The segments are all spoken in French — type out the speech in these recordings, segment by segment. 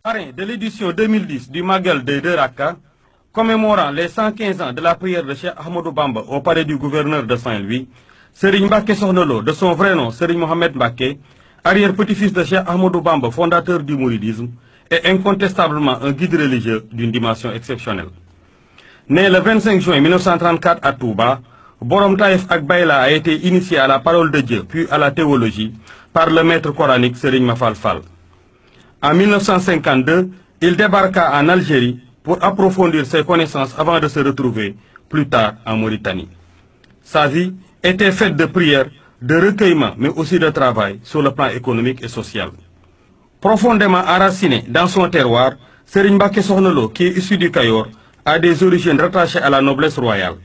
Parrain de l'édition 2010 du Magal de Raka, commémorant les 115 ans de la prière de Cheikh Ahmadou Bamba au palais du gouverneur de Saint-Louis, Serigne Mbacké Sokhna Lo, de son vrai nom Serigne Mohamed Mbacké, arrière-petit-fils de Cheikh Ahmadou Bamba, fondateur du mouridisme, est incontestablement un guide religieux d'une dimension exceptionnelle. Né le 25 juin 1934 à Touba, Borom Taïf ak Bayla a été initié à la parole de Dieu puis à la théologie par le maître coranique Serigne Mafal Fall. En 1952, il débarqua en Algérie pour approfondir ses connaissances avant de se retrouver plus tard en Mauritanie. Sa vie était faite de prières, de recueillement, mais aussi de travail sur le plan économique et social. Profondément enraciné dans son terroir, Serigne Mbacké Sokhna Lo, qui est issu du Kayor, a des origines rattachées à la noblesse royale.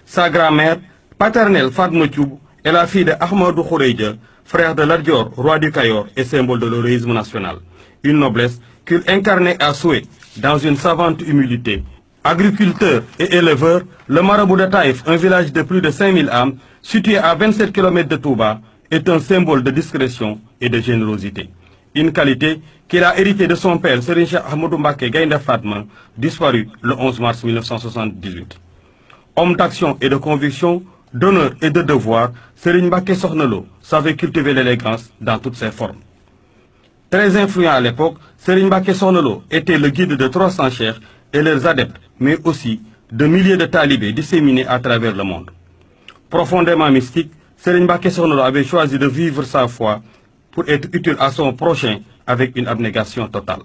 Sa grand-mère paternelle, Fatma Thioub, est la fille de Ahmadou Khoureïdia, frère de Lat Dior, roi du Kayor et symbole de l'héroïsme national. Une noblesse qu'il incarnait à souhait dans une savante humilité. Agriculteur et éleveur, le marabout de Taïf, un village de plus de 5000 âmes, situé à 27 km de Touba, est un symbole de discrétion et de générosité. Une qualité qu'il a héritée de son père, Serigne Cheikh Ahmadou Mbacké Gaïndé Fatma, disparu le 11 mars 1978. Homme d'action et de conviction, d'honneur et de devoir, Serigne Mbacké Sokhna Lo savait cultiver l'élégance dans toutes ses formes. Très influent à l'époque, Serigne Mbacké Sokhna Lo était le guide de 300 cheikhs et leurs adeptes, mais aussi de milliers de talibés disséminés à travers le monde. Profondément mystique, Serigne Mbacké Sokhna Lo avait choisi de vivre sa foi pour être utile à son prochain avec une abnégation totale.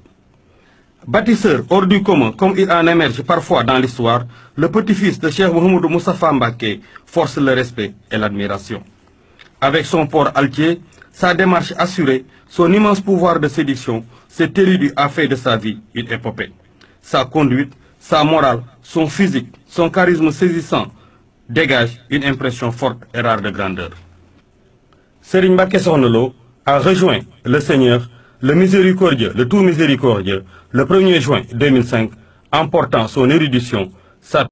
Bâtisseur hors du commun, comme il en émerge parfois dans l'histoire, le petit-fils de Cheikh Mouhamadou Moustapha Mbacké force le respect et l'admiration. Avec son port altier, sa démarche assurée, son immense pouvoir de séduction, cet érudit a fait de sa vie une épopée. Sa conduite, sa morale, son physique, son charisme saisissant dégagent une impression forte et rare de grandeur. Serigne Mbacké Sokhna Lo a rejoint le Seigneur, le miséricordieux, le tout miséricordieux, le 1er juin 2005, emportant son érudition, sa